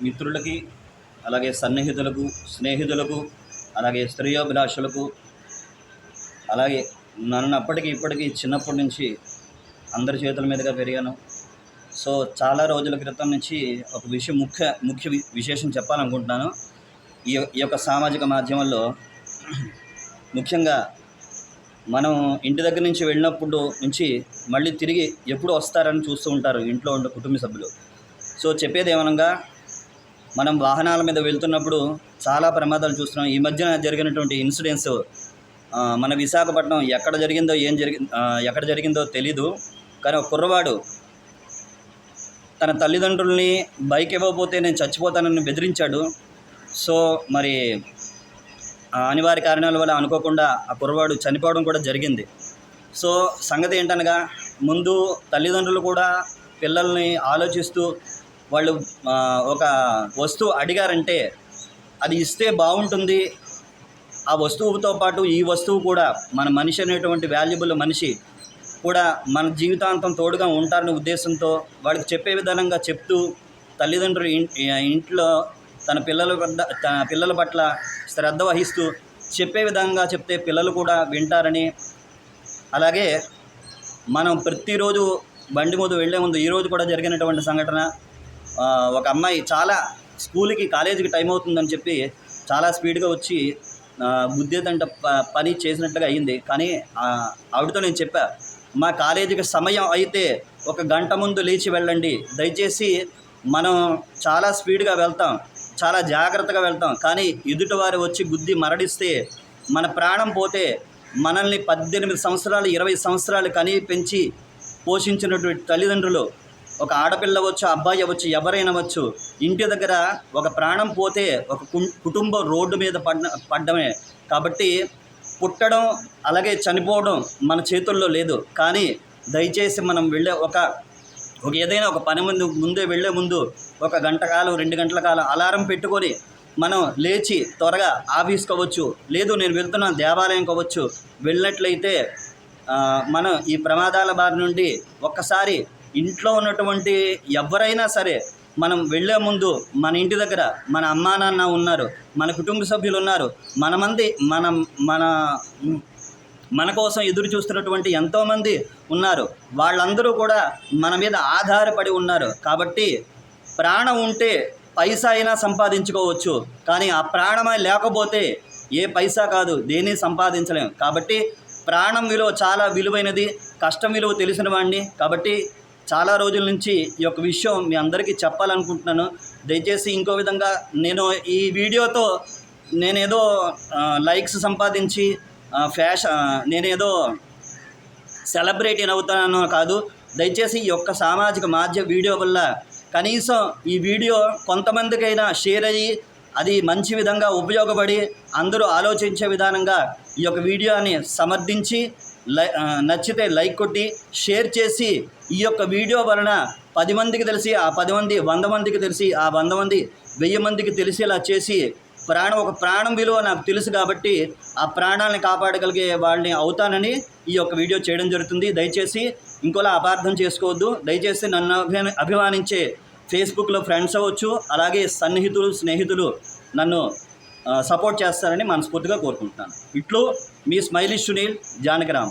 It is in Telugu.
మిత్రులకి, అలాగే సన్నిహితులకు, స్నేహితులకు, అలాగే శ్రేయోభిలాషులకు, అలాగే నన్ను అప్పటికి ఇప్పటికీ చిన్నప్పటి నుంచి అందరి చేతుల మీదుగా పెరిగాను. సో చాలా రోజుల క్రితం నుంచి ఒక విషయం ముఖ్య విశేషం చెప్పాలనుకుంటున్నాను. ఈ యొక్క సామాజిక మాధ్యమంలో ముఖ్యంగా మనం ఇంటి దగ్గర నుంచి వెళ్ళినప్పుడు నుంచి మళ్ళీ తిరిగి ఎప్పుడు వస్తారని చూస్తూ ఉంటారు ఇంట్లో ఉండే కుటుంబ సభ్యులు. సో చెప్పేది ఏమనగా, మనం వాహనాల మీద వెళ్తున్నప్పుడు చాలా ప్రమాదాలు చూస్తున్నాం. ఈ మధ్యన జరిగినటువంటి ఇన్సిడెంట్స్ మన విశాఖపట్నం ఎక్కడ జరిగిందో తెలీదు. కానీ ఒక కుర్రవాడు తన తల్లిదండ్రుల్ని బైక్ ఇవ్వకపోతే నేను చచ్చిపోతానని బెదిరించాడు. సో మరి అనివార్య కారణాల వల్ల అనుకోకుండా ఆ కుర్రవాడు చనిపోవడం కూడా జరిగింది. సో సంగతి ఏంటనగా, ముందు తల్లిదండ్రులు కూడా పిల్లల్ని ఆలోచిస్తూ వాళ్ళు ఒక వస్తువు అడిగారంటే అది ఇస్తే బాగుంటుంది, ఆ వస్తువుతో పాటు ఈ వస్తువు కూడా మన మనిషి అనేటువంటి వాల్యుబుల్ మనిషి కూడా మన జీవితాంతం తోడుగా ఉంటారనే ఉద్దేశంతో వాళ్ళకి చెప్పే విధానంగా చెప్తూ, తల్లిదండ్రులు ఇంట్లో తన పిల్లల పట్ల శ్రద్ధ వహిస్తూ చెప్పే విధంగా చెప్తే పిల్లలు కూడా వింటారని, అలాగే మనం ప్రతిరోజు బండి ముందు వెళ్ళే ముందు ఈరోజు కూడా జరిగినటువంటి సంఘటన, ఒక అమ్మాయి చాలా కాలేజీకి టైం అవుతుందని చెప్పి చాలా స్పీడ్గా వచ్చి బుద్ధిదంట పని చేసినట్టుగా అయ్యింది. కానీ ఆవిడతో నేను చెప్పా, మా కాలేజీకి సమయం అయితే 1 గంట ముందు లేచి వెళ్ళండి, దయచేసి మనం చాలా స్పీడ్గా వెళ్తాం, చాలా జాగ్రత్తగా వెళ్తాం, కానీ ఎదుటివారు వచ్చి గుద్ది మరణిస్తే మన ప్రాణం పోతే మనల్ని 18 సంవత్సరాలు 20 సంవత్సరాలు కని పెంచి పోషించినటువంటి తల్లిదండ్రులు, ఒక ఆడపిల్ల అవ్వచ్చు, అబ్బాయి అవ్వచ్చు, ఎవరైనా అవ్వచ్చు, ఇంటి దగ్గర ఒక ప్రాణం పోతే ఒక కుటుంబం రోడ్డు మీద పడ్డమే. కాబట్టి పుట్టడం అలాగే చనిపోవడం మన చేతుల్లో లేదు. కానీ దయచేసి మనం వెళ్ళే ఏదైనా ఒక పని ముందే వెళ్ళే ముందు 1 గంట కాలం 2 గంటల కాలం అలారం పెట్టుకొని మనం లేచి త్వరగా ఆఫీస్కి అవ్వచ్చు, లేదు నేను వెళ్తున్న దేవాలయం కావచ్చు, వెళ్ళినట్లయితే మనం ఈ ప్రమాదాల బారి నుండి ఒక్కసారి ఇంట్లో ఉన్నటువంటి ఎవరైనా సరే మనం వెళ్ళే ముందు మన ఇంటి దగ్గర మన అమ్మా నాన్న ఉన్నారు, మన కుటుంబ సభ్యులు ఉన్నారు, మన కోసం ఎదురు చూస్తున్నటువంటి ఎంతోమంది ఉన్నారు, వాళ్ళందరూ కూడా మన మీద ఆధారపడి ఉన్నారు. కాబట్టి ప్రాణం ఉంటే పైసా అయినా సంపాదించుకోవచ్చు, కానీ ఆ ప్రాణమే లేకపోతే ఏ పైసా కాదు, దేన్ని సంపాదించలేం. కాబట్టి ప్రాణం విలువ చాలా విలువైనది, కష్టం విలువ తెలిసిన వాడిని. కాబట్టి చాలా రోజుల నుంచి ఈ యొక్క విషయం మీ అందరికీ చెప్పాలనుకుంటున్నాను. దయచేసి ఇంకో విధంగా నేను ఈ వీడియోతో నేనేదో లైక్స్ సంపాదించి నేనేదో సెలబ్రిటీ అవుతానో కాదు. దయచేసి ఈ యొక్క సామాజిక మాధ్యమ వీడియో వల్ల కనీసం ఈ వీడియో కొంతమందికైనా షేర్ అయ్యి అది మంచి విధంగా ఉపయోగపడి అందరూ ఆలోచించే విధానంగా ఈ యొక్క వీడియోని సమర్థించి నచ్చితే లైక్ కొట్టి షేర్ చేసి, ఈ యొక్క వీడియో వలన 10 మందికి తెలిసి, ఆ 10 మంది 100 మందికి తెలిసి, ఆ 100 మంది 1000 మందికి తెలిసేలా చేసి, ఒక ప్రాణం విలువ నాకు తెలుసు కాబట్టి ఆ ప్రాణాలను కాపాడగలిగే వాళ్ళని అవుతానని ఈ యొక్క వీడియో చేయడం జరుగుతుంది. దయచేసి ఇంకోలా అపార్థం చేసుకోవద్దు. దయచేసి నన్ను అభిమానించే ఫేస్బుక్లో ఫ్రెండ్స్ అవ్వచ్చు, అలాగే సన్నిహితులు స్నేహితులు నన్ను సపోర్ట్ చేస్తారని మనస్ఫూర్తిగా కోరుకుంటున్నాను. ఇట్లు మీ స్మైలిష్ సునీల్, జానకిరామ్.